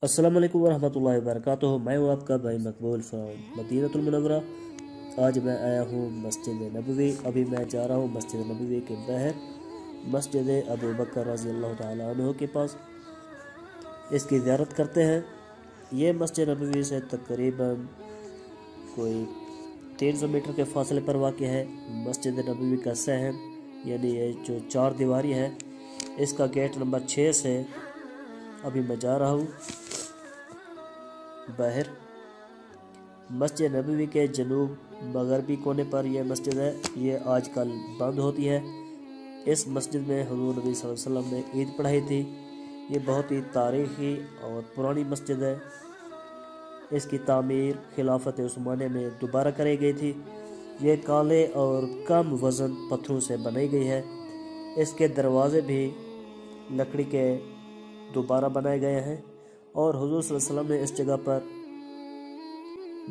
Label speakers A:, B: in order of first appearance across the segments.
A: अस्सलाम वालेकुम वरहमतुल्लाहि वबरकातुहू। मैं हूँ आपका भाई मकबूल फ्रॉम मदीनतुल मुनव्वरा। आज मैं आया हूँ मस्जिद नबवी। अभी मैं जा रहा हूँ मस्जिद नबवी के बाहर, मस्जिद अबू बकर रज़ी अल्लाह तआला अन्हु के पास। इसकी ज़ियारत करते हैं। ये मस्जिद नबवी से तकरीबन कोई 300 मीटर के फासले पर वाक़ है। मस्जिद नबवी का सहन यानी ये जो 4 दीवारी है, इसका गेट नंबर 6 से अभी मैं जा रहा हूँ बाहर। मस्जिद नबवी के जनूब मगरबी कोने पर यह मस्जिद है। ये आजकल बंद होती है। इस मस्जिद में हुज़ूर नबी सल्लल्लाहु अलैहि वसल्लम ने ईद पढ़ाई थी। ये बहुत ही तारीख़ी और पुरानी मस्जिद है। इसकी तामीर खिलाफत उस्मानिया में दोबारा कराई गई थी। ये काले और कम वज़न पत्थरों से बनाई गई है। इसके दरवाज़े भी लकड़ी के दोबारा बनाए गए हैं और हुज़ूर सल्लल्लाहु अलैहि वसल्लम ने इस जगह पर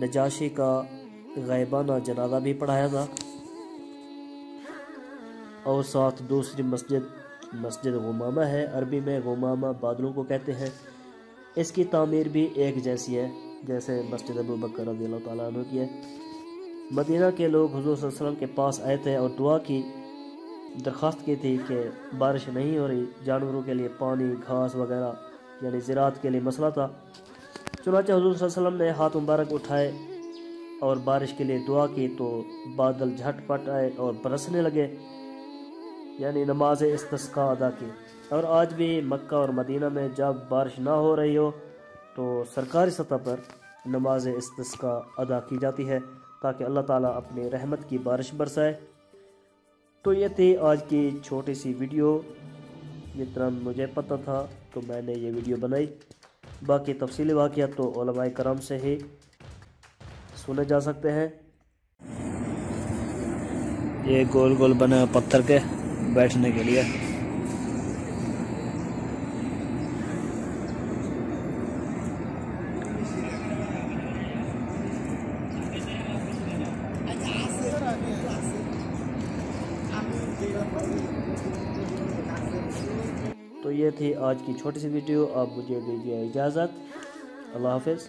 A: नजाशी का ग़ैबाना जनाजा भी पढ़ाया था। और साथ दूसरी मस्जिद गुमामा है। अरबी में गुमामा बादलों को कहते हैं। इसकी तामीर भी एक जैसी है जैसे मस्जिद अबू बकर रज़ी अल्लाह तआला अन्हु की है। मदीना के लोग हुज़ूर सल्लल्लाहु अलैहि वसल्लम के पास आए थे और दुआ की दरख्वास्त की थी कि बारिश नहीं हो रही, जानवरों के लिए पानी घास वगैरह यानी ज़राअत के लिए मसला था। चुनांचे हुज़ूर सल्लल्लाहु अलैहि वसल्लम ने हाथ मुबारक उठाए और बारिश के लिए दुआ की तो बादल झटपट आए और बरसने लगे, यानी नमाज इस्तिस्का अदा की। और आज भी मक्का और मदीना में जब बारिश ना हो रही हो तो सरकारी सतह पर नमाज इस्तिस्का अदा की जाती है ताकि अल्लाह ताला अपनी रहमत की बारिश बरसाए। तो ये थी आज की छोटी सी वीडियो। जितना मुझे पता था तो मैंने ये वीडियो बनाई। बाकी तफसीली वाक़ियात तो उलमाए करम से ही सुने जा सकते हैं। ये गोल गोल बना पत्थर के बैठने के लिए। तो ये थी आज की छोटी सी वीडियो। आप मुझे दीजिए इजाज़त। अल्लाह हाफ़िज़।